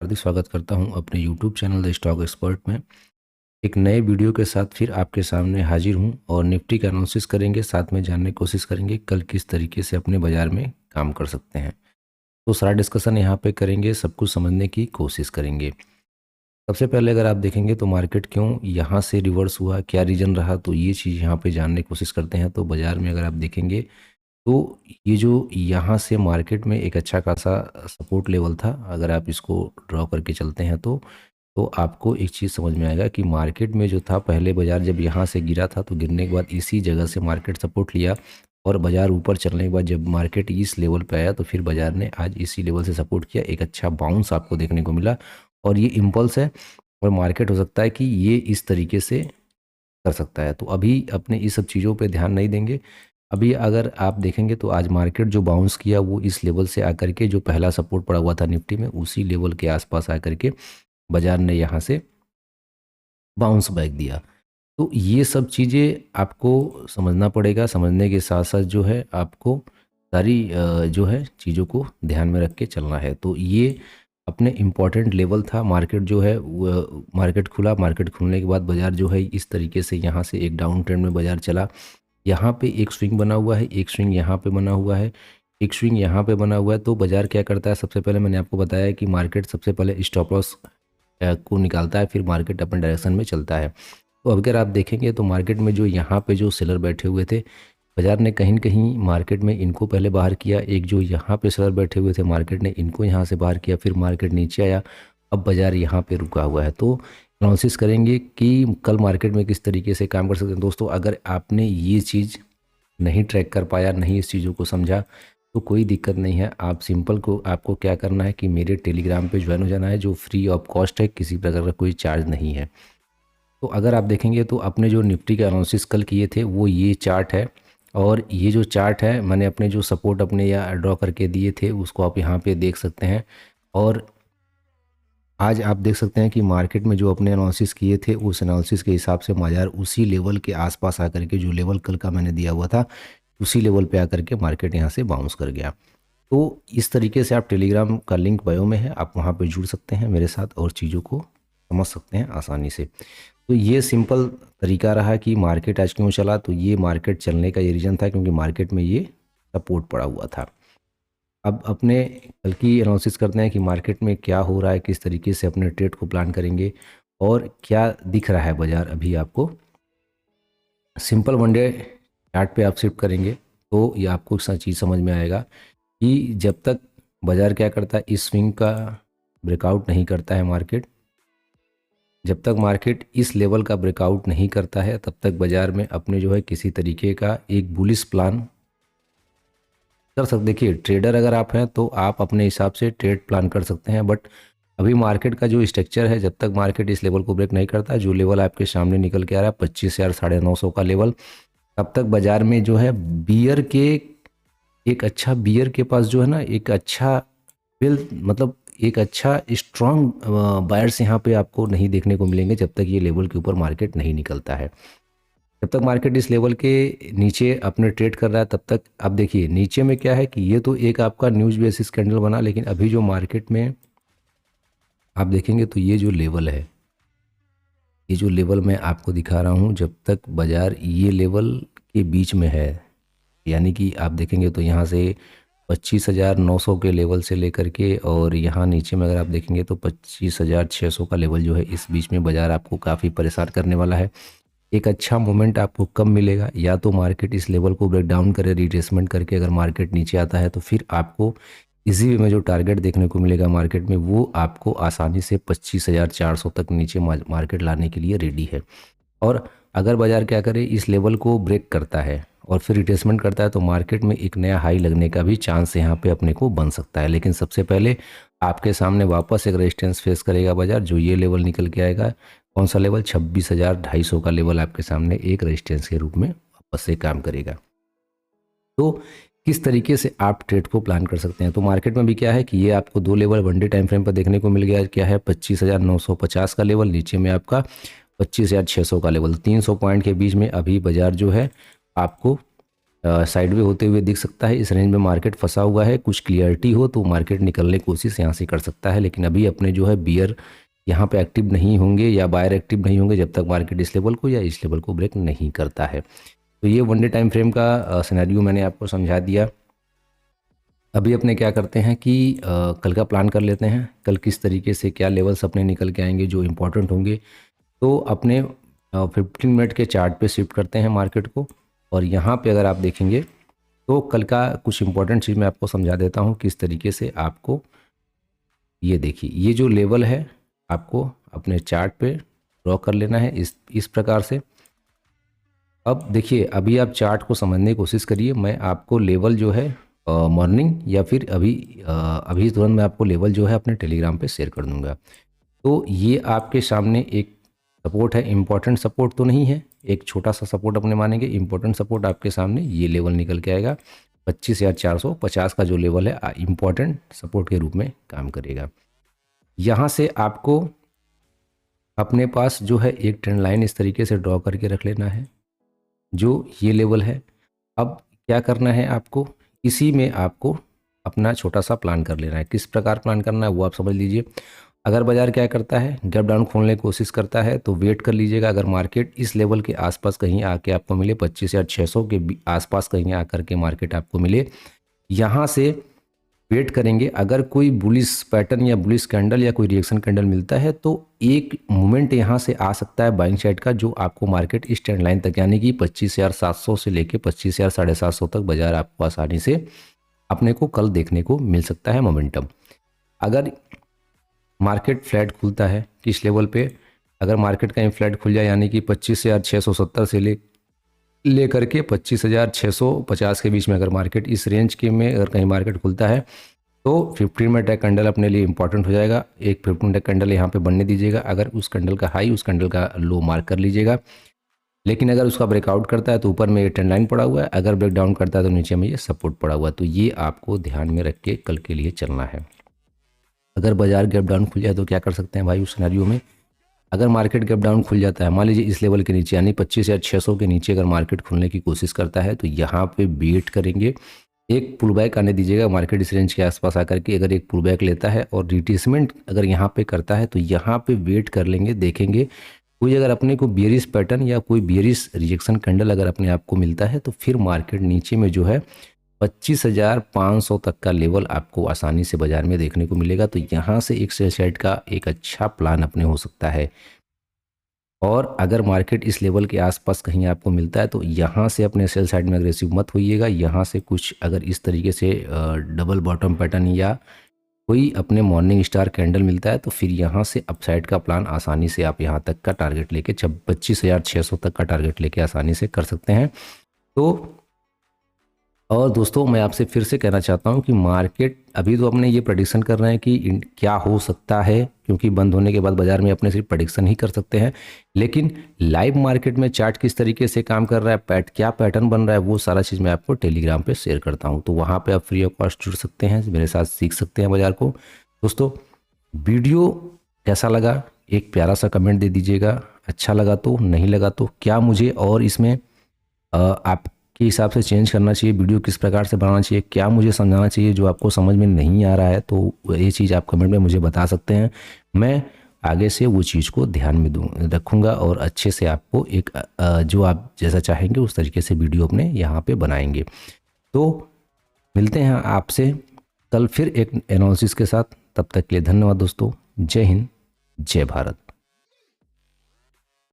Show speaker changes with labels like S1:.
S1: हार्दिक स्वागत करता हूं अपने YouTube channel the stock expert में। एक नए वीडियो के साथ फिर आपके सामने हाजिर हूं और निफ्टी का एनालिसिस करेंगे, साथ में जानने की कोशिश करेंगे कल किस तरीके से अपने बाजार में काम कर सकते हैं। तो सारा डिस्कशन यहाँ पे करेंगे, सब कुछ समझने की कोशिश करेंगे। सबसे पहले अगर आप देखेंगे तो मार्केट क्यों यहाँ से रिवर्स हुआ, क्या रीजन रहा, तो ये चीज़ यहाँ पे जानने की कोशिश करते हैं। तो बाजार में अगर आप देखेंगे तो ये जो यहाँ से मार्केट में एक अच्छा खासा सपोर्ट लेवल था, अगर आप इसको ड्रॉ करके चलते हैं तो आपको एक चीज़ समझ में आएगा कि मार्केट में जो था, पहले बाजार जब यहाँ से गिरा था तो गिरने के बाद इसी जगह से मार्केट सपोर्ट लिया और बाजार ऊपर चलने के बाद जब मार्केट इस लेवल पे आया तो फिर बाजार ने आज इसी लेवल से सपोर्ट किया, एक अच्छा बाउंस आपको देखने को मिला और ये इम्पल्स है और मार्केट हो सकता है कि ये इस तरीके से कर सकता है। तो अभी अपने इस सब चीज़ों पे ध्यान नहीं देंगे। अभी अगर आप देखेंगे तो आज मार्केट जो बाउंस किया वो इस लेवल से आकर के, जो पहला सपोर्ट पड़ा हुआ था निफ्टी में, उसी लेवल के आसपास आकर के बाजार ने यहाँ से बाउंस बैक दिया। तो ये सब चीज़ें आपको समझना पड़ेगा। समझने के साथ साथ जो है आपको सारी जो है चीज़ों को ध्यान में रख के चलना है। तो ये अपने इम्पॉर्टेंट लेवल था। मार्केट जो है मार्केट खुला, मार्केट खुलने के बाद बाजार जो है इस तरीके से यहाँ से एक डाउन ट्रेंड में बाजार चला। यहाँ पे एक स्विंग बना हुआ है, एक स्विंग यहाँ पे बना हुआ है, एक स्विंग यहाँ पे बना हुआ है। तो बाजार क्या करता है, सबसे पहले मैंने आपको बताया कि मार्केट सबसे पहले स्टॉप लॉस को निकालता है, फिर मार्केट अपने डायरेक्शन में चलता है। तो अगर आप देखेंगे तो मार्केट में जो यहाँ पे जो सेलर बैठे हुए थे, बाजार ने कहीं न कहीं मार्केट में इनको पहले बाहर किया। एक जो यहाँ पे सेलर बैठे हुए थे, मार्केट ने इनको यहाँ से बाहर किया, फिर मार्केट नीचे आया, अब बाजार यहाँ पे रुका हुआ है। तो एनालिसिस करेंगे कि कल मार्केट में किस तरीके से काम कर सकते हैं। दोस्तों, अगर आपने ये चीज़ नहीं ट्रैक कर पाया, नहीं इस चीज़ों को समझा, तो कोई दिक्कत नहीं है। आप सिंपल को आपको क्या करना है कि मेरे टेलीग्राम पे ज्वाइन हो जाना है, जो फ्री ऑफ कॉस्ट है, किसी प्रकार का कोई चार्ज नहीं है। तो अगर आप देखेंगे तो अपने जो निफ्टी के एनालिसिस कल किए थे वो ये चार्ट है, और ये जो चार्ट है मैंने अपने जो सपोर्ट अपने या ड्रॉ करके दिए थे उसको आप यहाँ पे देख सकते हैं। और आज आप देख सकते हैं कि मार्केट में जो अपने एनालिसिस किए थे उस एनालिसिस के हिसाब से बाजार उसी लेवल के आसपास आकर के, जो लेवल कल का मैंने दिया हुआ था उसी लेवल पे आकर के मार्केट यहाँ से बाउंस कर गया। तो इस तरीके से आप टेलीग्राम का लिंक बायो में है, आप वहाँ पे जुड़ सकते हैं मेरे साथ और चीज़ों को समझ सकते हैं आसानी से। तो ये सिंपल तरीका रहा कि मार्केट आज क्यों चला। तो ये मार्केट चलने का ये रीज़न था क्योंकि मार्केट में ये सपोर्ट पड़ा हुआ था। अब अपने कल की एनालिसिस करते हैं कि मार्केट में क्या हो रहा है, किस तरीके से अपने ट्रेड को प्लान करेंगे और क्या दिख रहा है बाजार अभी आपको। सिंपल वन डे चार्ट पे आप शिफ्ट करेंगे तो ये आपको एक चीज़ समझ में आएगा कि जब तक बाजार क्या करता है, इस स्विंग का ब्रेकआउट नहीं करता है मार्केट, जब तक मार्केट इस लेवल का ब्रेकआउट नहीं करता है तब तक बाजार में अपने जो है किसी तरीके का एक बुलिश प्लान कर सकते। देखिए, ट्रेडर अगर आप हैं तो आप अपने हिसाब से ट्रेड प्लान कर सकते हैं, बट अभी मार्केट का जो स्ट्रक्चर है, जब तक मार्केट इस लेवल को ब्रेक नहीं करता, जो लेवल आपके सामने निकल के आ रहा है 25,950 का लेवल, तब तक बाजार में जो है बियर के एक अच्छा बियर के पास जो है ना एक अच्छा बिल, मतलब एक अच्छा स्ट्रांग बायर्स यहाँ पे आपको नहीं देखने को मिलेंगे जब तक ये लेवल के ऊपर मार्केट नहीं निकलता है। जब तक मार्केट इस लेवल के नीचे अपने ट्रेड कर रहा है तब तक आप देखिए नीचे में क्या है कि ये तो एक आपका न्यूज़ बेसिस कैंडल बना, लेकिन अभी जो मार्केट में आप देखेंगे तो ये जो लेवल है, ये जो लेवल मैं आपको दिखा रहा हूँ, जब तक बाजार ये लेवल के बीच में है, यानी कि आप देखेंगे तो यहाँ से 25,900 के लेवल से लेकर के और यहाँ नीचे में अगर आप देखेंगे तो 25,600 का लेवल जो है, इस बीच में बाजार आपको काफ़ी परेशान करने वाला है। एक अच्छा मोमेंट आपको कब मिलेगा, या तो मार्केट इस लेवल को ब्रेक डाउन करे, रिट्रेसमेंट करके अगर मार्केट नीचे आता है तो फिर आपको इसी वे में जो टारगेट देखने को मिलेगा मार्केट में, वो आपको आसानी से 25,400 तक नीचे मार्केट लाने के लिए रेडी है। और अगर बाजार क्या करे, इस लेवल को ब्रेक करता है और फिर रिट्रेसमेंट करता है तो मार्केट में एक नया हाई लगने का भी चांस यहाँ पे अपने को बन सकता है। लेकिन सबसे पहले आपके सामने वापस एक रेजिस्टेंस फेस करेगा बाजार, जो ये लेवल निकल के आएगा। कौन सा लेवल? 26,250 का लेवल आपके सामने एक रेजिस्टेंस के रूप में वापस से काम करेगा। तो किस तरीके से आप ट्रेड को प्लान कर सकते हैं। तो मार्केट में भी क्या है कि ये आपको दो level one day time frame पर देखने को मिल गया। क्या है? 25,950 का लेवल, नीचे में आपका 25,600 का लेवल। 300 पॉइंट के बीच में अभी बाजार जो है आपको साइडवे होते हुए दिख सकता है। इस रेंज में मार्केट फंसा हुआ है, कुछ क्लियरिटी हो तो मार्केट निकलने की कोशिश यहाँ से कर सकता है, लेकिन अभी अपने जो है बियर यहाँ पे एक्टिव नहीं होंगे या बायर एक्टिव नहीं होंगे जब तक मार्केट इस लेवल को या इस लेवल को ब्रेक नहीं करता है। तो ये वन डे टाइम फ्रेम का सिनेरियो मैंने आपको समझा दिया। अभी अपने क्या करते हैं कि कल का प्लान कर लेते हैं, कल किस तरीके से क्या लेवल्स अपने निकल के आएंगे जो इम्पोर्टेंट होंगे। तो अपने 15 मिनट के चार्ट पे शिफ्ट करते हैं मार्केट को, और यहाँ पे अगर आप देखेंगे तो कल का कुछ इंपॉर्टेंट चीज़ मैं आपको समझा देता हूँ किस तरीके से आपको, ये देखिए ये जो लेवल है आपको अपने चार्ट पे ड्रॉ कर लेना है इस प्रकार से। अब देखिए अभी आप चार्ट को समझने की कोशिश करिए, मैं आपको लेवल जो है मॉर्निंग या फिर अभी तुरंत मैं आपको लेवल जो है अपने टेलीग्राम पे शेयर कर दूंगा। तो ये आपके सामने एक सपोर्ट है, इम्पॉर्टेंट सपोर्ट तो नहीं है, एक छोटा सा सपोर्ट अपने मानेंगे। इम्पॉर्टेंट सपोर्ट आपके सामने ये लेवल निकल के आएगा 25,450 का जो लेवल है इम्पॉर्टेंट सपोर्ट के रूप में काम करेगा। यहाँ से आपको अपने पास जो है एक ट्रेंड लाइन इस तरीके से ड्रॉ करके रख लेना है जो ये लेवल है। अब क्या करना है आपको, इसी में आपको अपना छोटा सा प्लान कर लेना है। किस प्रकार प्लान करना है वो आप समझ लीजिए। अगर बाजार क्या करता है, गैप डाउन खोलने की कोशिश करता है तो वेट कर लीजिएगा। अगर मार्केट इस लेवल के आसपास कहीं आके आपको मिले, 25,600 के आसपास कहीं आकर के मार्केट आपको मिले, यहाँ से वेट करेंगे। अगर कोई बुलिश पैटर्न या बुलिश कैंडल या कोई रिएक्शन कैंडल मिलता है तो एक मूवमेंट यहाँ से आ सकता है बाइंग साइड का, जो आपको मार्केट इस ट्रेंड लाइन तक यानी कि 25,700 से लेके 25,750 तक बाजार आपको आसानी से अपने को कल देखने को मिल सकता है मोमेंटम। अगर मार्केट फ्लैट खुलता है किस लेवल पे, अगर मार्केट कहीं फ्लैट खुल जाए यानी कि 25,670 से ले करके 25,650 के बीच में अगर मार्केट इस रेंज के में अगर कहीं मार्केट खुलता है तो 15 मिनट एक कैंडल अपने लिए इंपॉर्टेंट हो जाएगा। एक 15 मिनट कैंडल यहाँ पे बनने दीजिएगा। अगर उस कैंडल का हाई उस कैंडल का लो मार्क कर लीजिएगा, लेकिन अगर उसका ब्रेकआउट करता है तो ऊपर में ये ट्रेंड लाइन पड़ा हुआ है, अगर ब्रेक डाउन करता है तो नीचे में ये सपोर्ट पड़ा हुआ है। तो ये आपको ध्यान में रख के कल के लिए चलना है। अगर बाजार गैप डाउन खुल जाए तो क्या कर सकते हैं भाई उस सिनेरियो में, अगर मार्केट गैप डाउन खुल जाता है मान लीजिए इस लेवल के नीचे यानी 25,600 के नीचे अगर मार्केट खुलने की कोशिश करता है तो यहाँ पे वेट करेंगे, एक पुल बैक आने दीजिएगा मार्केट इस रेंज के आसपास आकर के। अगर एक पुल बैक लेता है और रिट्रेसमेंट अगर यहाँ पे करता है तो यहाँ पे वेट कर लेंगे, देखेंगे कोई अगर अपने को बियरिश पैटर्न या कोई बियरिश रिजेक्शन कैंडल अगर अपने आप को मिलता है तो फिर मार्केट नीचे में जो है 25,500 तक का लेवल आपको आसानी से बाजार में देखने को मिलेगा। तो यहाँ से एक सेल साइड का एक अच्छा प्लान अपने हो सकता है। और अगर मार्केट इस लेवल के आसपास कहीं आपको मिलता है तो यहाँ से अपने सेल साइड में अग्रेसिव मत होइएगा। यहाँ से कुछ अगर इस तरीके से डबल बॉटम पैटर्न या कोई अपने मॉर्निंग स्टार कैंडल मिलता है तो फिर यहाँ से अपसाइड का प्लान आसानी से आप यहाँ तक का टारगेट लेके 25,600 तक का टारगेट लेके आसानी से कर सकते हैं। तो और दोस्तों मैं आपसे फिर से कहना चाहता हूं कि मार्केट अभी तो अपने ये प्रेडिक्शन कर रहे हैं कि क्या हो सकता है, क्योंकि बंद होने के बाद बाजार में अपने सिर्फ प्रेडिक्शन ही कर सकते हैं, लेकिन लाइव मार्केट में चार्ट किस तरीके से काम कर रहा है, क्या पैटर्न बन रहा है, वो सारा चीज़ मैं आपको टेलीग्राम पे शेयर करता हूं। तो वहाँ पे आप फ्री ऑफ कॉस्ट जुड़ सकते हैं, मेरे साथ सीख सकते हैं बाजार को। दोस्तों वीडियो कैसा लगा एक प्यारा सा कमेंट दे दीजिएगा, अच्छा लगा तो, नहीं लगा तो क्या मुझे और इसमें आप के हिसाब से चेंज करना चाहिए, वीडियो किस प्रकार से बनाना चाहिए, क्या मुझे समझाना चाहिए जो आपको समझ में नहीं आ रहा है, तो ये चीज़ आप कमेंट में मुझे बता सकते हैं। मैं आगे से वो चीज़ को ध्यान में रखूँगा और अच्छे से आपको एक जो आप जैसा चाहेंगे उस तरीके से वीडियो अपने यहाँ पे बनाएंगे। तो मिलते हैं आपसे कल फिर एक एनालिसिस के साथ, तब तक के लिए धन्यवाद दोस्तों। जय हिंद, जय भारत।